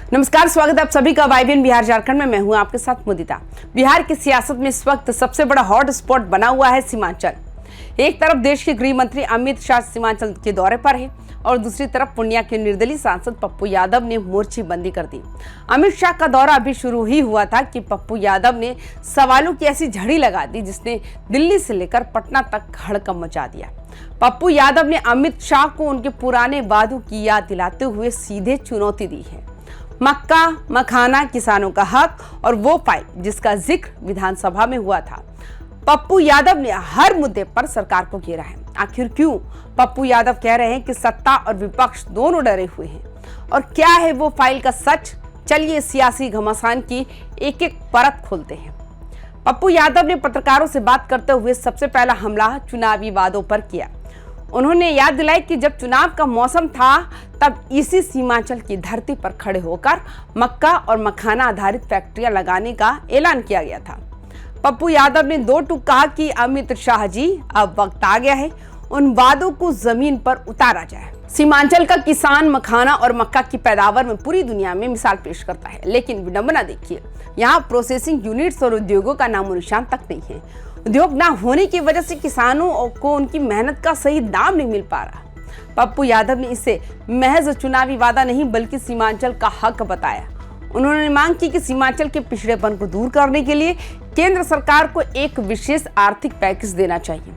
नमस्कार, स्वागत है आप सभी का वाइबियन बिहार झारखंड में। मैं हूं आपके साथ मुदिता। बिहार की सियासत में इस वक्त सबसे बड़ा हॉट स्पॉट बना हुआ है सीमांचल। एक तरफ देश के गृह मंत्री अमित शाह सीमांचल के दौरे पर है और दूसरी तरफ पूर्णिया के निर्दलीय सांसद पप्पू यादव ने मोर्चेबंदी कर दी। अमित शाह का दौरा अभी शुरू ही हुआ था कि पप्पू यादव ने सवालों की ऐसी झड़ी लगा दी जिसने दिल्ली से लेकर पटना तक हड़कंप मचा दिया। पप्पू यादव ने अमित शाह को उनके पुराने वादों की याद दिलाते हुए सीधे चुनौती दी है। मक्का मखाना किसानों का हक और वो फाइल जिसका जिक्र विधानसभा में हुआ था। पप्पू यादव ने हर मुद्दे पर सरकार को घेरा है। आखिर क्यों पप्पू यादव कह रहे हैं कि सत्ता और विपक्ष दोनों डरे हुए हैं, और क्या है वो फाइल का सच? चलिए सियासी घमासान की एक एक परत खोलते हैं। पप्पू यादव ने पत्रकारों से बात करते हुए सबसे पहला हमला चुनावी वादों पर किया। उन्होंने याद दिलाई कि जब चुनाव का मौसम था तब इसी सीमांचल की धरती पर खड़े होकर मक्का और मखाना आधारित फैक्ट्रियां लगाने का ऐलान किया गया था। पप्पू यादव ने दो टूक कहा कि अमित शाह जी, अब वक्त आ गया है उन वादों को जमीन पर उतारा जाए। सीमांचल का किसान मखाना और मक्का की पैदावार में पूरी दुनिया में मिसाल पेश करता है, लेकिन विडंबना देखिए, यहाँ प्रोसेसिंग यूनिट्स और उद्योगों का नामो निशान तक नहीं है। उद्योग ना होने की वजह से किसानों को उनकी मेहनत का सही दाम नहीं मिल पा रहा। पप्पू यादव ने इसे महज चुनावी वादा नहीं बल्कि सीमांचल का हक बताया। उन्होंने मांग की कि सीमांचल के पिछड़ेपन को दूर करने के लिए केंद्र सरकार को एक विशेष आर्थिक पैकेज देना चाहिए।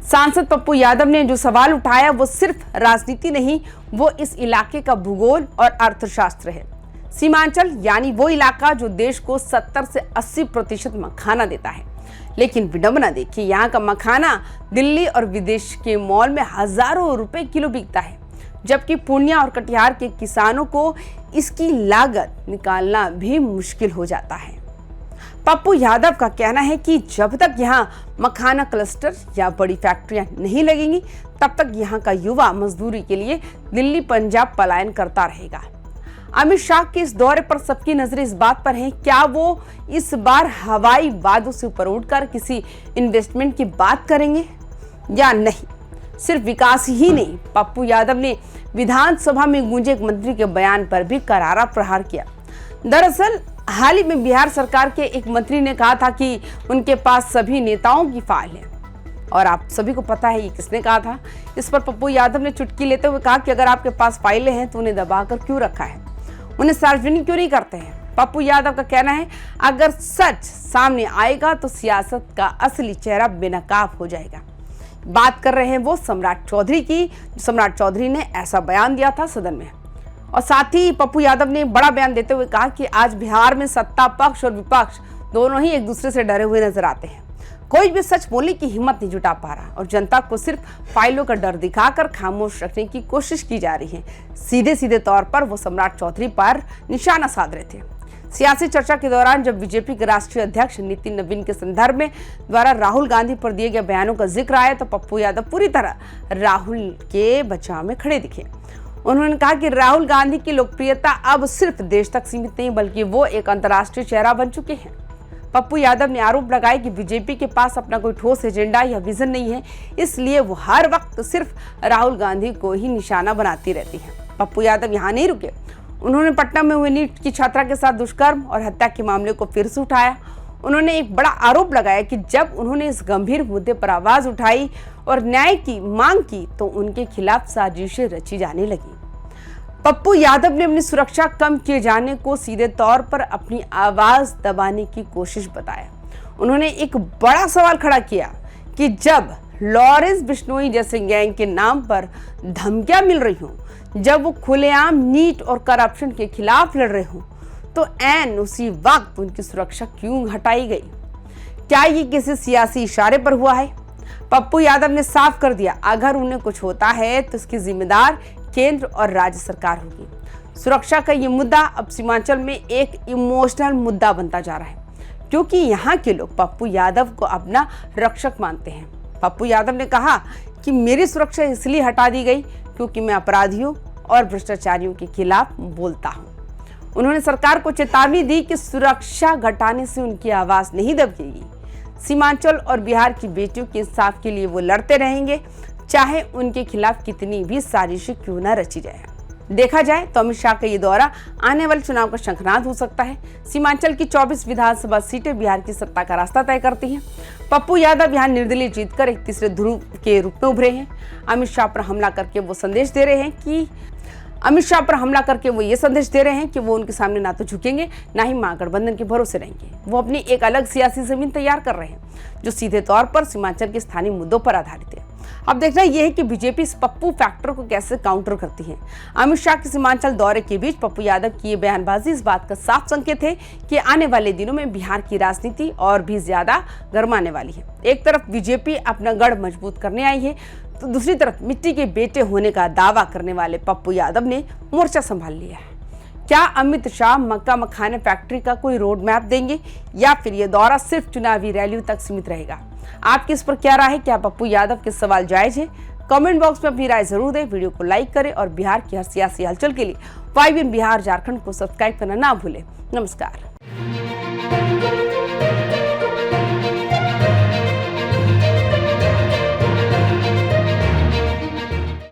सांसद पप्पू यादव ने जो सवाल उठाया वो सिर्फ राजनीति नहीं, वो इस इलाके का भूगोल और अर्थशास्त्र है। सीमांचल यानी वो इलाका जो देश को 70 से 80% मखाना देता है, लेकिन विडंबना देखिए, यहाँ का मखाना दिल्ली और विदेश के मॉल में हजारों रुपए किलो बिकता है, जबकि पूर्णिया और कटिहार के किसानों को इसकी लागत निकालना भी मुश्किल हो जाता है। पप्पू यादव का कहना है कि जब तक यहाँ मखाना क्लस्टर या बड़ी फैक्ट्रियां नहीं लगेंगी तब तक यहाँ का युवा मजदूरी के लिए दिल्ली पंजाब पलायन करता रहेगा। अमित शाह के इस दौरे पर सबकी नजरें इस बात पर हैं, क्या वो इस बार हवाई वादों से ऊपर उठकर किसी इन्वेस्टमेंट की बात करेंगे या नहीं। सिर्फ विकास ही नहीं, पप्पू यादव ने विधानसभा में गूंजे एक मंत्री के बयान पर भी करारा प्रहार किया। दरअसल हाल ही में बिहार सरकार के एक मंत्री ने कहा था कि उनके पास सभी नेताओं की फाइल है, और आप सभी को पता है ये किसने कहा था। इस पर पप्पू यादव ने चुटकी लेते हुए कहा कि अगर आपके पास फाइलें हैं तो उन्हें दबाकर क्यों रखा है, उन्हें सार्वजनिक क्यों नहीं करते हैं। पप्पू यादव का कहना है, अगर सच सामने आएगा तो सियासत का असली चेहरा बेनकाब हो जाएगा। बात कर रहे हैं वो सम्राट चौधरी की। सम्राट चौधरी ने ऐसा बयान दिया था सदन में, और साथ ही पप्पू यादव ने बड़ा बयान देते हुए कहा कि आज बिहार में सत्ता पक्ष और विपक्ष दोनों ही एक दूसरे से डरे हुए नजर आते हैं। कोई भी सच बोलने की हिम्मत नहीं जुटा पा रहा और जनता को सिर्फ फाइलों का डर दिखाकर खामोश रखने की कोशिश की जा रही है। सीधे सीधे तौर पर वो सम्राट चौधरी पर निशाना साध रहे थे। सियासी चर्चा के दौरान जब बीजेपी के राष्ट्रीय अध्यक्ष नितिन नवीन के संदर्भ में द्वारा राहुल गांधी पर दिए गए बयानों का जिक्र आया तो पप्पू यादव पूरी तरह राहुल के बचाव में खड़े दिखे। उन्होंने कहा कि राहुल गांधी की लोकप्रियता अब सिर्फ देश तक सीमित नहीं बल्कि वो एक अंतर्राष्ट्रीय चेहरा बन चुके हैं। पप्पू यादव ने आरोप लगाया कि बीजेपी के पास अपना कोई ठोस एजेंडा या विजन नहीं है, इसलिए वो हर वक्त सिर्फ राहुल गांधी को ही निशाना बनाती रहती है। पप्पू यादव यहाँ नहीं रुके, उन्होंने पटना में हुए नीट की छात्रा के साथ दुष्कर्म और हत्या के मामले को फिर से उठाया। उन्होंने एक बड़ा आरोप लगाया कि जब उन्होंने इस गंभीर मुद्दे पर आवाज उठाई और न्याय की मांग की तो उनके खिलाफ साजिशें रची जाने लगी। पप्पू यादव ने अपनी सुरक्षा कम किए जाने को सीधे तौर पर अपनी आवाज दबाने की कोशिश बताया। उन्होंने एक बड़ा सवाल खड़ा किया कि जब लॉरेंस बिश्नोई जैसे गैंग के नाम पर धमकियां मिल रही हों, जब वो खुलेआम नीट और करप्शन के खिलाफ लड़ रहे हों, तो ऐन उसी वक्त उनकी सुरक्षा क्यों हटाई गई? क्या ये किसी सियासी इशारे पर हुआ है? पप्पू यादव ने साफ कर दिया, अगर उन्हें कुछ होता है तो इसकी जिम्मेदार केंद्र और राज्य सरकार होगी। सुरक्षा का ये मुद्दा अब सीमांचल में एक इमोशनल मुद्दा बनता जा रहा है, क्योंकि यहाँ के लोग पप्पू यादव को अपना रक्षक मानते हैं। पप्पू यादव ने कहा कि मेरी सुरक्षा इसलिए हटा दी गई क्योंकि मैं अपराधियों और भ्रष्टाचारियों के खिलाफ बोलता हूँ। उन्होंने सरकार को चेतावनी दी कि सुरक्षा घटाने से उनकी आवाज नहीं दबेगी। सीमांचल और बिहार की बेटियों के इंसाफ के लिए वो लड़ते रहेंगे, चाहे उनके खिलाफ कितनी भी साजिशें क्यों न रची जाए। देखा जाए तो अमित शाह का ये दौरा आने वाले चुनाव का शंखनाद हो सकता है। सीमांचल की 24 विधानसभा सीटें बिहार की सत्ता का रास्ता तय करती हैं। पप्पू यादव यहाँ निर्दलीय जीतकर एक तीसरे ध्रुव के रूप में उभरे हैं। अमित शाह पर हमला करके वो ये संदेश दे रहे हैं कि वो उनके सामने ना तो झुकेंगे, ना ही महागठबंधन के भरोसे रहेंगे। वो अपनी एक अलग सियासी जमीन तैयार कर रहे हैं जो सीधे तौर पर सीमांचल के स्थानीय मुद्दों पर आधारित है। अब देखना यह है कि बीजेपी इस पप्पू फैक्टर को कैसे काउंटर करती है। अमित शाह के सीमांचल दौरे के बीच पप्पू यादव की ये बयानबाजी इस बात का साफ संकेत है कि आने वाले दिनों में बिहार की राजनीति और भी ज्यादा गर्माने वाली है। एक तरफ बीजेपी अपना गढ़ मजबूत करने आई है, तो दूसरी तरफ मिट्टी के बेटे होने का दावा करने वाले पप्पू यादव ने मोर्चा संभाल लिया है। क्या अमित शाह मक्का मखाने फैक्ट्री का कोई रोड मैप देंगे या फिर ये दौरा सिर्फ चुनावी रैलियों तक सीमित रहेगा? आपकी इस पर क्या राय है? क्या पप्पू यादव के सवाल जायज है? कमेंट बॉक्स में अपनी राय जरूर दें। वीडियो को लाइक करें और बिहार की हर सियासी हलचल के लिए 5 बिहार झारखंड को सब्सक्राइब करना ना भूलें। नमस्कार।